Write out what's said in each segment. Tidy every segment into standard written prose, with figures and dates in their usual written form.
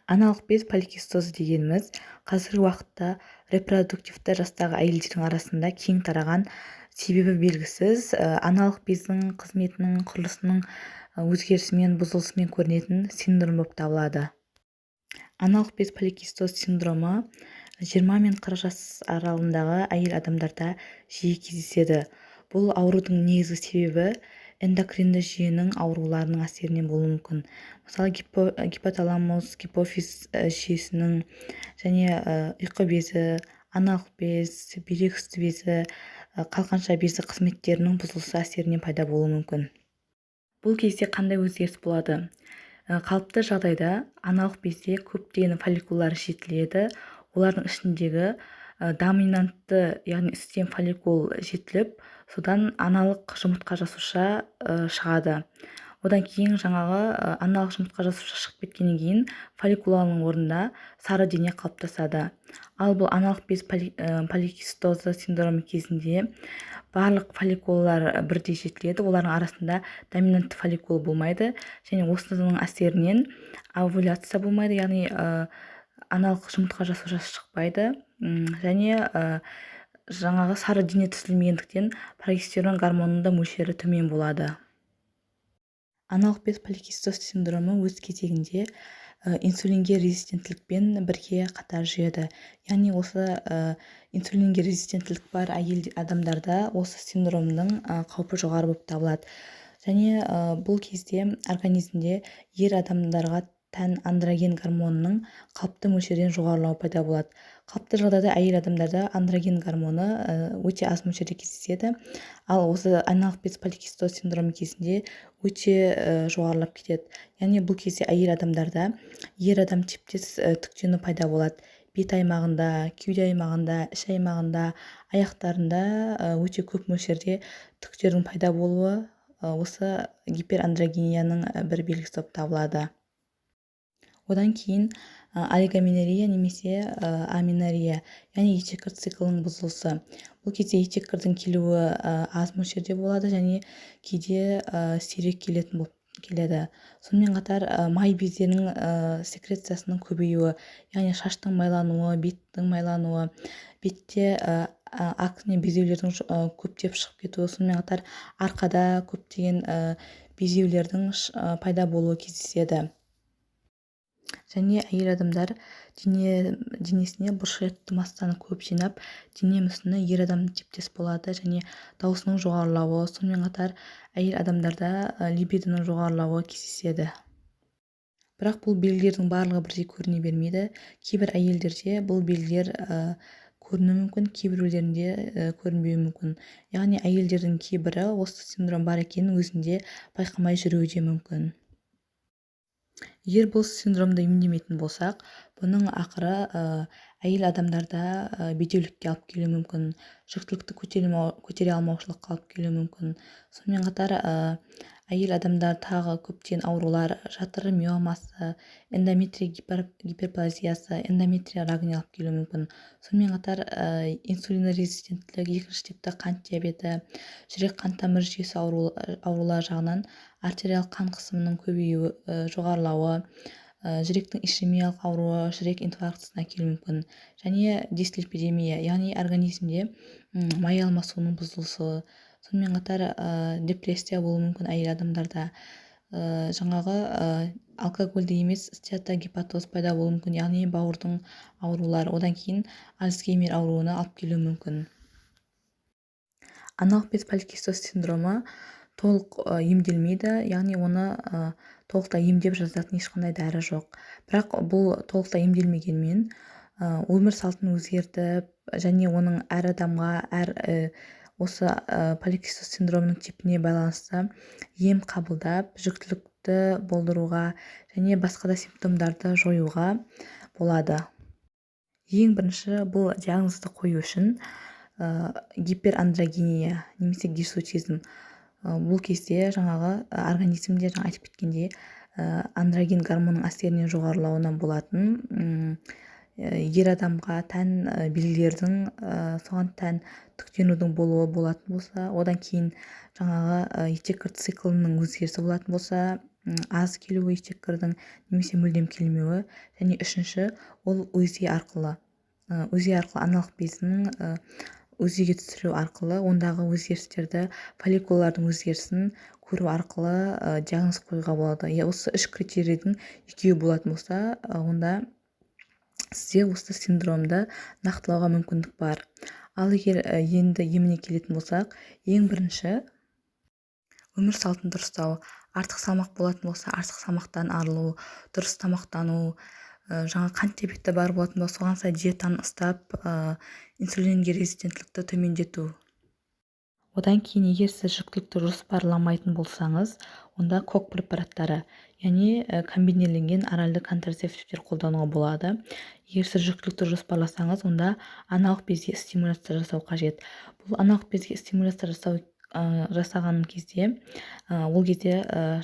Аналық без поликистоз дегеніміз қазіргі уақытта репродуктивті жастағы әйелдердің арасында кең тараған, себебі белгісіз, аналық бездің қызметінің құрылысының өзгерісімен, бұзылысымен көрінетін синдром болып табылады. Аналық без поликистоз синдромы 20 мен 40 жас аралығындағы әйел адамдарда жиі кездеседі. Бұл аурудың негізгі себебі эндокринді жүйенің ауруларының әсерінен болуы мүмкін. Мысалы, гипоталамус, гипофиз жүйесінің және ұйқы безі, аналық без, бүйрек үсті безі, қалқанша безі қызметтерінің бұзылысы әсерінен пайда болуы мүмкін. Бұл кезде қандай өзгеріс болады? Қалыпты жағдайда аналық безде көптеген фолликулалар жетіледі. Олардың ішіндегі доминантты, яғни үстем фолликул жетіліп, содан аналық жұмыртқа жасуша шығады. Одан кейін жаңағы аналық жұмыртқа жасуша шығып кеткеннен кейін фолликуланың орнында сары дене қалыптасады. Ал бұл аналық без поликистозы синдромы кезінде барлық фолликулалар бірдей жетіледі, олардың арасында доминантты фолликул болмайды, және осының әсерінен овуляция болмайды, яғни аналық жұмыртқа жасушасы шықпайды, және жаңағы сары дене түзілмегендіктен прогестерон гормонының да мөлшері төмен болады. Аналық без поликистоз синдромы өз кезегінде инсулинге резистенттілікпен бірге қатар жүреді. Яғни осы инсулинге резистенттілік бар әйел адамдарда осы синдромның қаупі жоғары болып табылады. Және бұл кезде организмде ер адамдарға тән андроген гормонының қалыпты мөлшерден жоғарылауы пайда болады. Қалыпты жағдайда әйел адамдарда андроген гормоны өте аз мөлшерде кездеседі, ал осы аналық без поликистоз синдромы кезінде өте жоғарылап кетеді. Яғни бұл кезде әйел адамдарда ер адам типтес түктену пайда болады. Бет аймағында, кеуде аймағында, іш аймағында, аяқтарында өте көп мөлшерде түктердің пайда болуы осы гиперандрогенияның бір белгісі болып табылады. Одан кейін олигоменория немесе аменория, яғни етеккір циклының бұзылысы. Бұл кезде етеккірдің келуі аз мөлшерде болады және кейде сирек келетін болып келеді. Сонымен қатар май бездерінің секрециясының көбеюі, яғни шаштың майлануы, беттің майлануы, бетте акне безеулердің көптеп шығып кетуі, сонымен қатар арқада көптеген безеулердің пайда болуы кездеседі. Және әйел адамдар денесіне бұлшықетті массаны көп жинап, дене мүсіні ер адам типтес болады және даусының жоғарылауы, сонымен қатар әйел адамдарда либидоның жоғарылауы кездеседі. Бірақ бұл белгілердің барлығы бірдей көріне бермейді. Кейбір әйелдерде бұл белгілер көрінуі мүмкін, кейбіреулерінде көрінбеуі мүмкін. Яғни әйелдердің кейбірі осы синдром бар екенін өзінде байқамай жүруі де мүмкін. Егер бұл синдромды емдемейтін болсақ, бұның ақыры әйел адамдарда бедеулікке алып келуі мүмкін, жүктілікті көтере алмаушылыққа алып келуі мүмкін. Сонымен қатар әйел адамдар тағы көптеген аурулар, жатыр миомасы, эндометрий гиперплазиясы, эндометрия рагіне алып келуі мүмкін. Сонымен қатар инсулин резистенттілік, екінші типті қант диабеті, жүрек қан тамыр жүйесі аурулар жағынан артериялық қан қысымының көбеюі, жоғарылауы, жүректің ишемиялық ауруы, жүрек инфарктісіне әкелуі мүмкін. Және дислипидемия, яғни организмде май алмасуының бұзылысы, сонымен қатар депрессия болуы мүмкін әйел адамдарда. Жаңағы алкогольді емес стеатогепатоз пайда болуы мүмкін, яғни бауырдың аурулары, одан кейін альцгеймер ауруына алып келуі мүмкін. Аналық без поликистоз синдромы толық емделмейді, яғни оны толықтай емдеп жазатын ешқандай дәрі жоқ. Бірақ бұл толықтай емделмегенмен өмір салтын өзгертіп және оның әр адамға, осы поликистоз синдромының типіне байланысты ем қабылдап, жүктілікті болдыруға және басқа да симптомдарды жоюға болады. Ең бірінші бұл диагнозды қою үшін гиперандрогения немесе гирсутизм. Бұл кезде жаңағы организмде айтып кеткенде андроген гормонның әсерінен жоғарылауынан болатын ер адамға тән белгілердің соған тән түктенудің болуы болатын болса, одан кейін жаңағы етеккір циклының өзгерісі болатын болса, аз келуі итеккірдің немесе мүлдем келмеуі, және үшінші ол УЗИ арқылы аналық безінің УЗИге түсіру арқылы ондағы өзгерістерді, фолликулалардың өзгерісін көру арқылы диагноз қоюға болады. Осы үш критерийдің екеуі болатын болса, онда сізде осы синдромды нақтылауға мүмкіндік бар. Ал егер енді еміне келетін болсақ, ең бірінші өмір салтын дұрыстау. Артық салмақ болатын болса, артық салмақтан арылу, дұрыс тамақтану, жаңа қант диабеті бар болатын болса, соған сай диетаны ұстап, инсулинге резистенттілікті төмендету. Одан кейін егер сіз жүктілікті жоспарламайтын болсаңыз, онда кок препараттары, яғни комбинирленген оральды контрацептивтер қолдануға болады. Егер сіз жүктілікті жоспарласаңыз, онда аналық безге стимуляция жасау қажет. Бұл аналық безге стимуляция жасаған кезде, ол кезде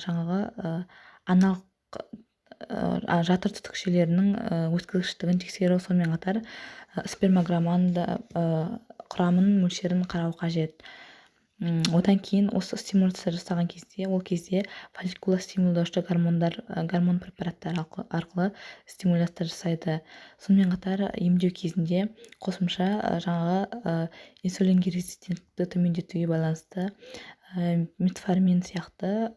жаңағы аналық жатыр түтікшелерінің өткізгіштігін тексеру, сонымен қатар спермограмманы құрамын, мөлшерін қарау қажет. Одан кейін осы стимуляция жасаған кезде, ол кезде фолликула стимулдаушы гормон препараттары арқылы стимуляция жасайды. Сонымен қатар емдеу кезінде қосымша жаңағы инсулинге резистенттікті төмендетуге байланысты метформин сияқты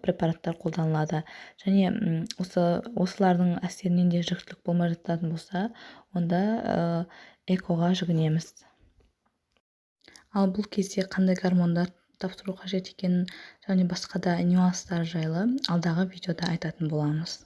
препараттар қолданылады. Және осылардың әсерінен де жүктілік болмай жататын болса, онда экоға жүгінеміз. Ал бұл кезде қандай гормондар тапсыру қажет екенін және басқа да нюанстар жайлы алдағы видеода айтатын боламыз.